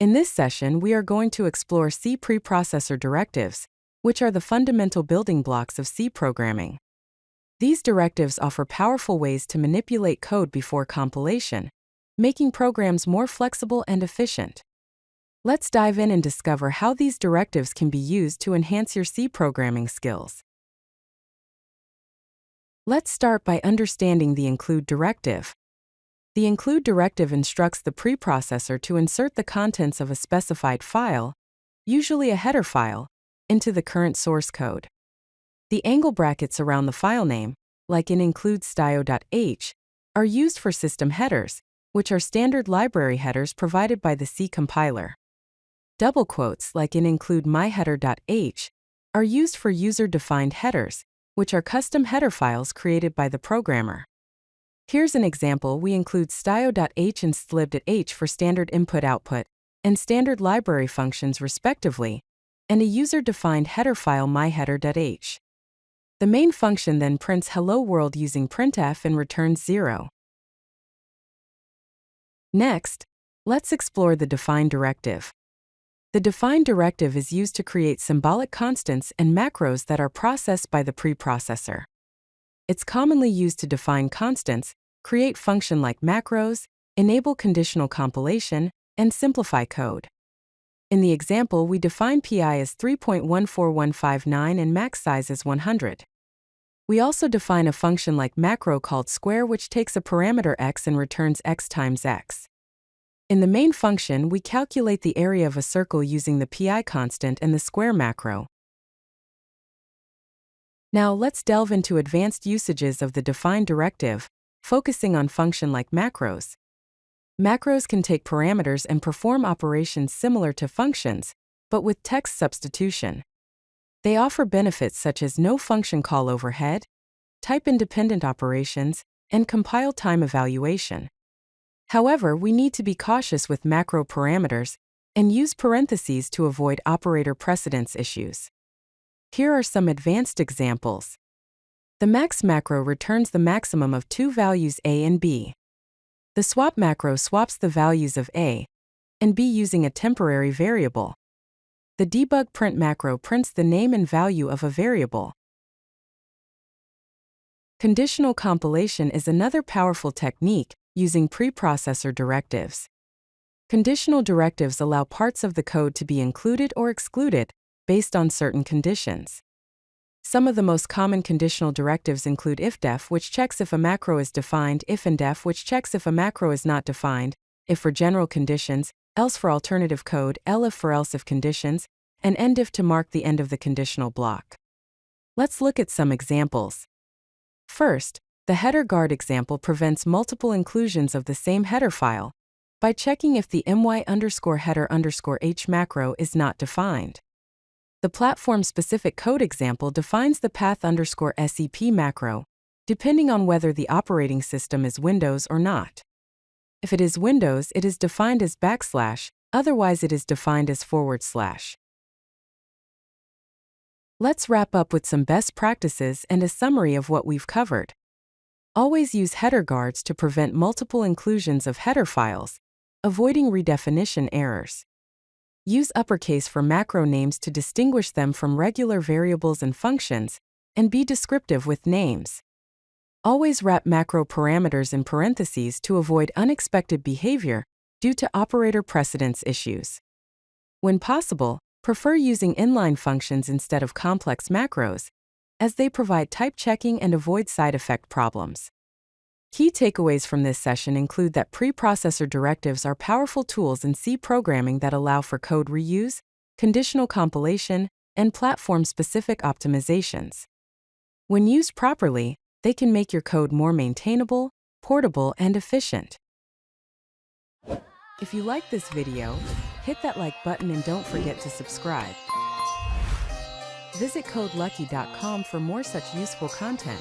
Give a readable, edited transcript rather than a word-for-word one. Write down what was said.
In this session, we are going to explore C preprocessor directives, which are the fundamental building blocks of C programming. These directives offer powerful ways to manipulate code before compilation, making programs more flexible and efficient. Let's dive in and discover how these directives can be used to enhance your C programming skills. Let's start by understanding the include directive. The include directive instructs the preprocessor to insert the contents of a specified file, usually a header file, into the current source code. The angle brackets around the file name, like in include stio.h, are used for system headers, which are standard library headers provided by the C compiler. Double quotes, like in include myheader.h, are used for user-defined headers, which are custom header files created by the programmer. Here's an example. We include stio.h and slib.h for standard input-output and standard library functions respectively, and a user-defined header file myheader.h. The main function then prints hello world using printf and returns 0. Next, let's explore the define directive. The define directive is used to create symbolic constants and macros that are processed by the preprocessor. It's commonly used to define constants, create function-like macros, enable conditional compilation, and simplify code. In the example, we define pi as 3.14159 and max size as 100. We also define a function-like macro called square, which takes a parameter x and returns x times x. In the main function, we calculate the area of a circle using the pi constant and the square macro. Now let's delve into advanced usages of the define directive, focusing on function-like macros. Macros can take parameters and perform operations similar to functions, but with text substitution. They offer benefits such as no function call overhead, type-independent operations, and compile time evaluation. However, we need to be cautious with macro parameters and use parentheses to avoid operator precedence issues. Here are some advanced examples. The max macro returns the maximum of two values a and b. The swap macro swaps the values of a and b using a temporary variable. The debug print macro prints the name and value of a variable. Conditional compilation is another powerful technique using preprocessor directives. Conditional directives allow parts of the code to be included or excluded based on certain conditions. Some of the most common conditional directives include ifdef, which checks if a macro is defined, ifndef, which checks if a macro is not defined, if for general conditions, else for alternative code, elif for else if conditions, and endif to mark the end of the conditional block. Let's look at some examples. First, the header guard example prevents multiple inclusions of the same header file by checking if the my_header_h macro is not defined. The platform-specific code example defines the path_sep macro, depending on whether the operating system is Windows or not. If it is Windows, it is defined as \, otherwise it is defined as /. Let's wrap up with some best practices and a summary of what we've covered. Always use header guards to prevent multiple inclusions of header files, avoiding redefinition errors. Use uppercase for macro names to distinguish them from regular variables and functions, and be descriptive with names. Always wrap macro parameters in parentheses to avoid unexpected behavior due to operator precedence issues. When possible, prefer using inline functions instead of complex macros, as they provide type checking and avoid side effect problems. Key takeaways from this session include that preprocessor directives are powerful tools in C programming that allow for code reuse, conditional compilation, and platform-specific optimizations. When used properly, they can make your code more maintainable, portable, and efficient. If you like this video, hit that like button and don't forget to subscribe. Visit CodeLucky.com for more such useful content.